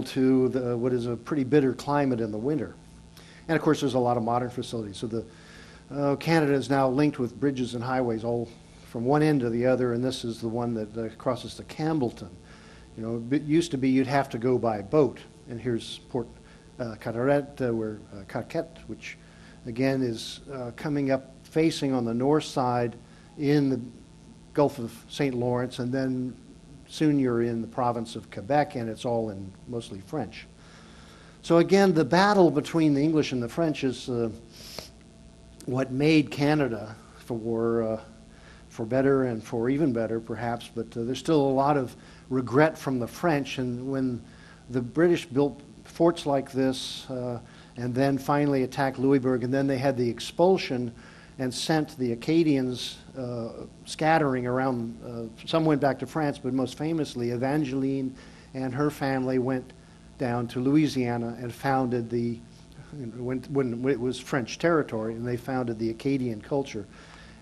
to what is a pretty bitter climate in the winter. And of course, there's a lot of modern facilities. So Canada is now linked with bridges and highways all from one end to the other, and this is the one that crosses to Campbellton. You know, it used to be you'd have to go by boat, and here's Port Carteret, Carquette, which again is coming up facing on the north side in the Gulf of St. Lawrence, and then soon you're in the province of Quebec, and it's all in mostly French. So again, the battle between the English and the French is what made Canada for better and for even better, perhaps, but there's still a lot of regret from the French. And when the British built forts like this and then finally attacked Louisbourg, and then they had the expulsion and sent the Acadians scattering around. Some went back to France, but most famously, Evangeline and her family went down to Louisiana and founded when it was French territory, and they founded the Acadian culture.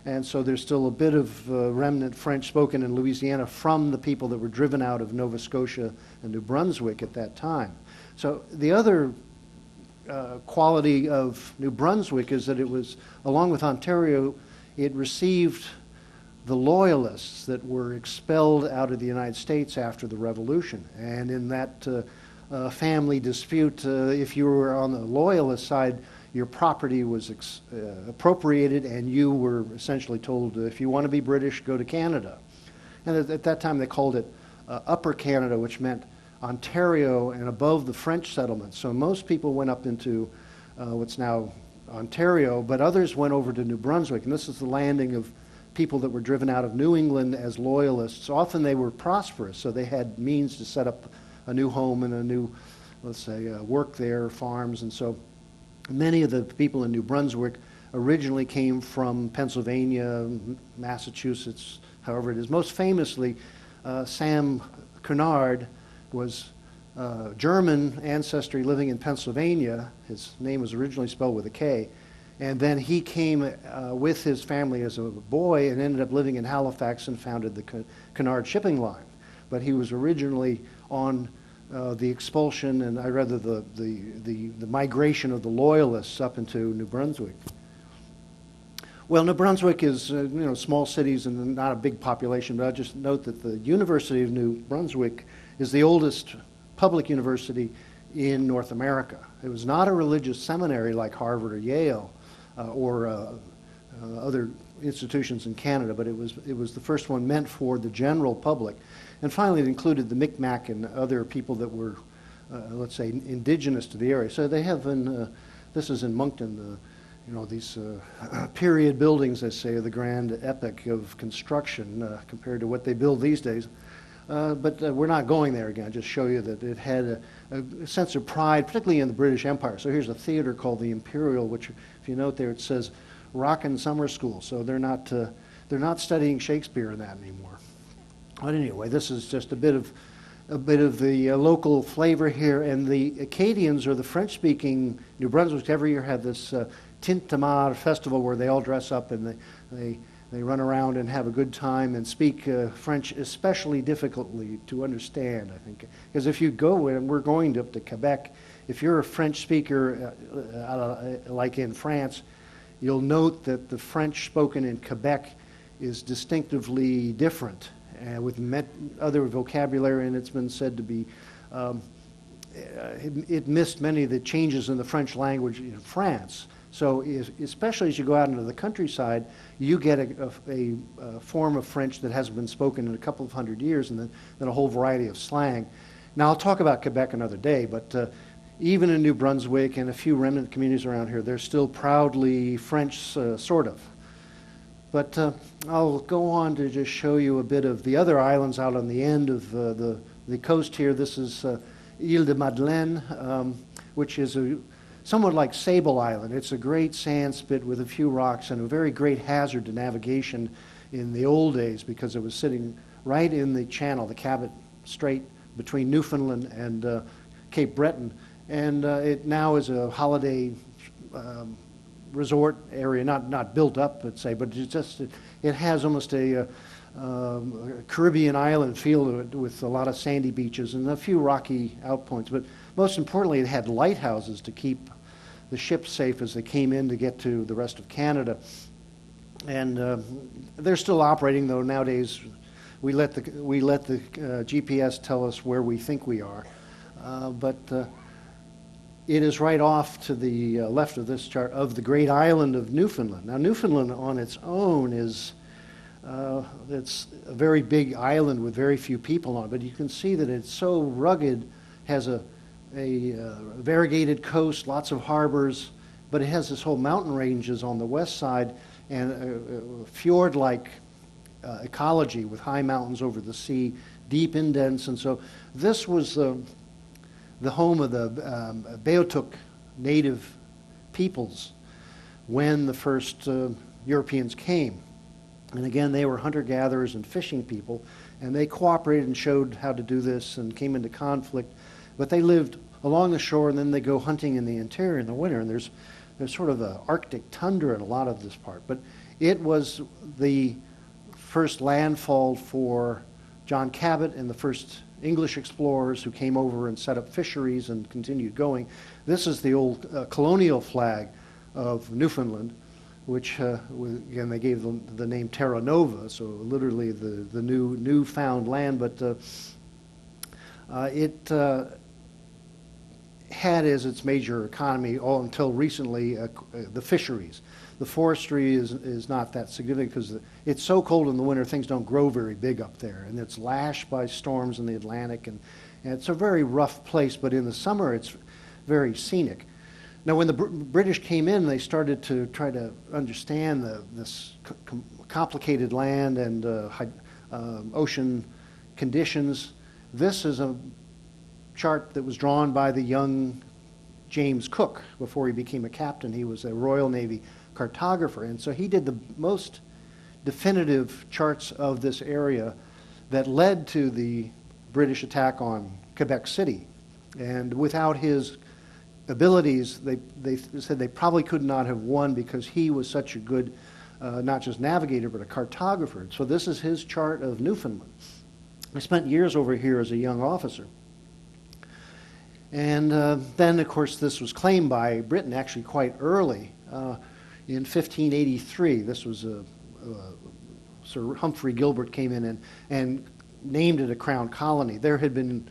And so there's still a bit of remnant French spoken in Louisiana from the people that were driven out of Nova Scotia and New Brunswick at that time. So the other quality of New Brunswick is that it was, along with Ontario, it received the Loyalists that were expelled out of the United States after the Revolution. And in that family dispute, if you were on the Loyalist side, your property was appropriated, and you were essentially told, if you want to be British, go to Canada. And at that time they called it Upper Canada, which meant Ontario and above the French settlements. So most people went up into what's now Ontario, but others went over to New Brunswick, and this is the landing of people that were driven out of New England as Loyalists. Often they were prosperous, so they had means to set up a new home and a new, let's say, work there, farms, and so many of the people in New Brunswick originally came from Pennsylvania, Massachusetts, however it is. Most famously, Sam Cunard was German ancestry living in Pennsylvania. His name was originally spelled with a K. And then he came with his family as a boy and ended up living in Halifax and founded the Cunard shipping line. But he was originally on the expulsion and the migration of the Loyalists up into New Brunswick. Well, New Brunswick is small cities and not a big population, but I'll just note that the University of New Brunswick is the oldest public university in North America. It was not a religious seminary like Harvard or Yale or other institutions in Canada, but it was the first one meant for the general public. And finally, it included the Micmac and other people that were, let's say, indigenous to the area. So they have this is in Moncton, these period buildings, they say, are the grand epic of construction compared to what they build these days. But we're not going there again. Just show you that it had a sense of pride, particularly in the British Empire. So here's a theater called the Imperial, which, if you note there, it says Rockin' Summer School. So they're not studying Shakespeare in that anymore. But anyway, this is just a bit of the local flavor here. And the Acadians, or the French-speaking New Brunswick, every year have this Tintamarre festival where they all dress up and they run around and have a good time and speak French, especially difficultly to understand, I think. Because if you go, and we're going up to Quebec, if you're a French speaker, like in France, you'll note that the French spoken in Quebec is distinctively different with other vocabulary, and it's been said to be, it missed many of the changes in the French language in France. So especially as you go out into the countryside, you get a form of French that hasn't been spoken in a couple of hundred years, and then a whole variety of slang. Now, I'll talk about Quebec another day, but even in New Brunswick and a few remnant communities around here, they're still proudly French, sort of. But I'll go on to just show you a bit of the other islands out on the end of the coast here. This is Ile de Madeleine, which is somewhat like Sable Island. It's a great sand spit with a few rocks and a very great hazard to navigation in the old days because it was sitting right in the channel, the Cabot Strait between Newfoundland and Cape Breton. And it now is a holiday resort area, not built up, let's say, but it has almost a Caribbean island feel to it with a lot of sandy beaches and a few rocky outpoints. But most importantly, it had lighthouses to keep the ships safe as they came in to get to the rest of Canada. And they're still operating, though nowadays we let the GPS tell us where we think we are. But it is right off to the left of this chart of the great island of Newfoundland. Now, Newfoundland on its own is it's a very big island with very few people on it, but you can see that it's so rugged, has a variegated coast, lots of harbors, but it has this whole mountain ranges on the west side and a fjord-like ecology with high mountains over the sea, deep indents, and so this was the home of the Beothuk native peoples when the first Europeans came. And again, they were hunter-gatherers and fishing people, and they cooperated and showed how to do this and came into conflict. But they lived along the shore, and then they go hunting in the interior in the winter, and there's sort of an Arctic tundra in a lot of this part. But it was the first landfall for John Cabot and the first English explorers who came over and set up fisheries and continued going. This is the old colonial flag of Newfoundland, which, again, they gave the name Terra Nova, so literally the newfound land, but it had as its major economy, all until recently, the fisheries. The forestry is not that significant because it's so cold in the winter, things don't grow very big up there, and it's lashed by storms in the Atlantic, and it's a very rough place, but in the summer it's very scenic. Now, when the British came in, they started to try to understand this complicated land and ocean conditions. This is a chart that was drawn by the young James Cook before he became a captain. He was a Royal Navy cartographer, and so he did the most definitive charts of this area that led to the British attack on Quebec City. And without his abilities, they said they probably could not have won because he was such a good, not just navigator, but a cartographer. So this is his chart of Newfoundland. I spent years over here as a young officer. And then, of course, this was claimed by Britain actually quite early. In 1583, this was Sir Humphrey Gilbert came in and named it a crown colony. There had been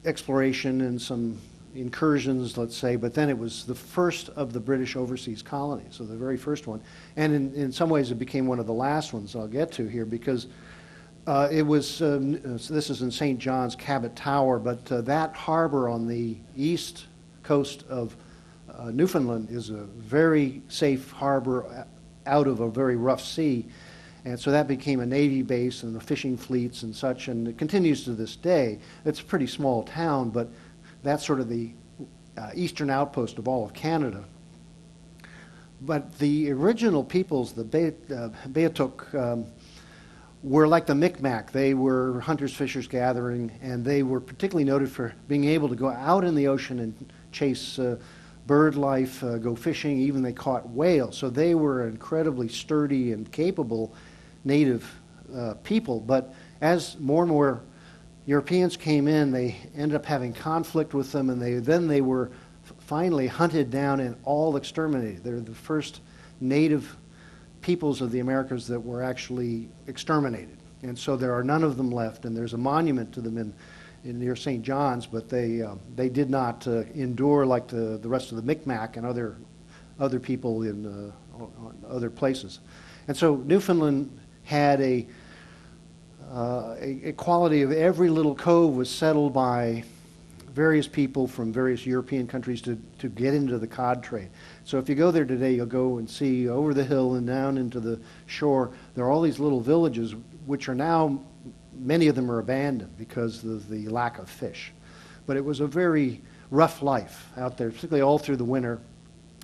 exploration and some incursions, let's say, but then it was the first of the British overseas colonies, so the very first one. And in some ways it became one of the last ones I'll get to here because it was, this is in St. John's Cabot Tower, but that harbor on the east coast of Newfoundland is a very safe harbor out of a very rough sea. And so that became a Navy base and the fishing fleets and such, and it continues to this day. It's a pretty small town, but that's sort of the eastern outpost of all of Canada. But the original peoples, the Beothuk, were like the Micmac. They were hunters, fishers, gathering, and they were particularly noted for being able to go out in the ocean and chase bird life, go fishing. Even they caught whales. So they were incredibly sturdy and capable native people. But as more and more Europeans came in, they ended up having conflict with them, and they were finally hunted down and all exterminated. They're the first native peoples of the Americas that were actually exterminated. And so there are none of them left, and there's a monument to them in near St. John's, but they did not endure like the rest of the Micmac and other people in other places. And so Newfoundland had a quality of every little cove was settled by various people from various European countries to get into the cod trade. So if you go there today, you'll go and see over the hill and down into the shore, there are all these little villages which are now, many of them are abandoned because of the lack of fish. But it was a very rough life out there, particularly all through the winter,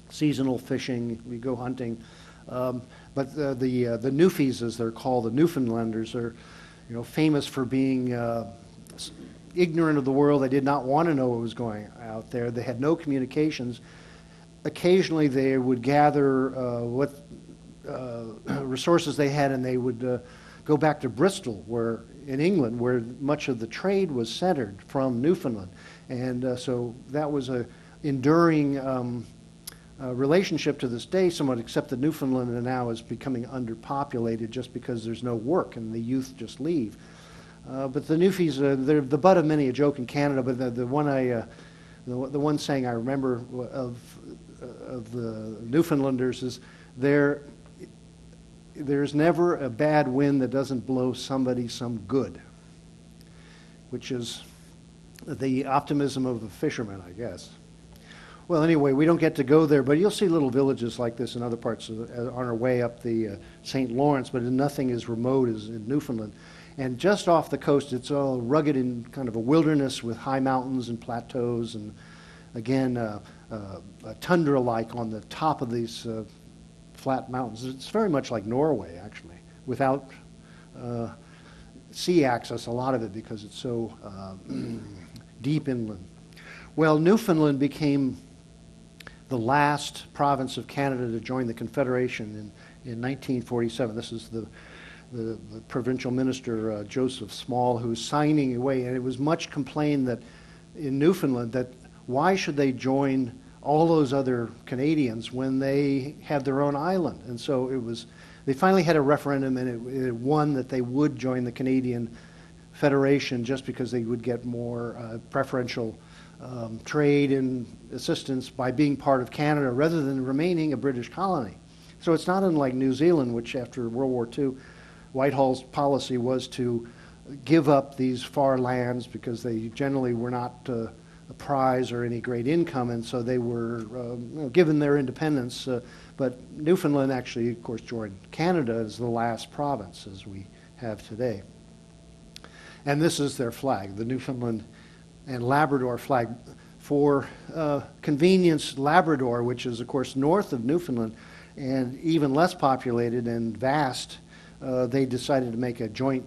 seasonal fishing, we go hunting. But the Newfies, as they're called, the Newfoundlanders, are famous for being ignorant of the world. They did not want to know what was going out there. They had no communications. Occasionally they would gather what resources they had, and they would go back to Bristol, where in England, where much of the trade was centered from Newfoundland. And so that was a enduring relationship to this day somewhat, except that Newfoundland now is becoming underpopulated just because there's no work and the youth just leave. But the Newfies, they're the butt of many a joke in Canada, but the one saying I remember of the Newfoundlanders is there's never a bad wind that doesn't blow somebody some good, which is the optimism of the fishermen, I guess. Well, anyway, we don't get to go there, but you'll see little villages like this in other parts on our way up the St. Lawrence, but nothing as remote as in Newfoundland. And just off the coast, it's all rugged in kind of a wilderness with high mountains and plateaus, and again, tundra-like on the top of these flat mountains. It's very much like Norway, actually, without sea access, a lot of it, because it's so deep inland. Well, Newfoundland became the last province of Canada to join the Confederation in 1947. This is the provincial minister, Joseph Small, who's signing away. And it was much complained that in Newfoundland that why should they join all those other Canadians when they had their own island? And so they finally had a referendum, and it won that they would join the Canadian Federation just because they would get more preferential trade and assistance by being part of Canada rather than remaining a British colony. So it's not unlike New Zealand, which after World War II, Whitehall's policy was to give up these far lands because they generally were not a prize or any great income, and so they were given their independence. But Newfoundland actually, of course, joined Canada as the last province as we have today. And this is their flag, the Newfoundland and Labrador flag. For convenience, Labrador, which is, of course, north of Newfoundland and even less populated and vast, they decided to make a joint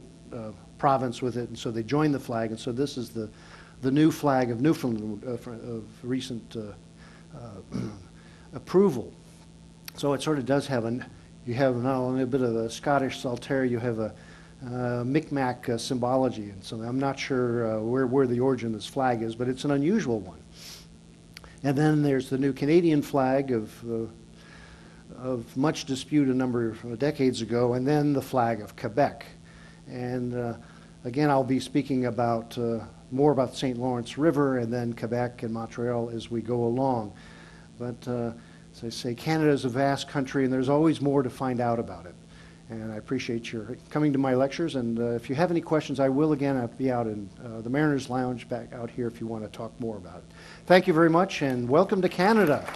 province with it, and so they joined the flag. And so this is the new flag of Newfoundland of recent approval. So it sort of does have you have not only a bit of the Scottish Saltaire, you have a Micmac symbology, and so I'm not sure where the origin of this flag is, but it's an unusual one. And then there's the new Canadian flag of much dispute a number of decades ago, and then the flag of Quebec. And again, I'll be speaking about more about the St. Lawrence River and then Quebec and Montreal as we go along. But as I say, Canada is a vast country, and there's always more to find out about it. And I appreciate your coming to my lectures. And if you have any questions, I will again be out in the Mariners Lounge back out here if you want to talk more about it. Thank you very much, and welcome to Canada.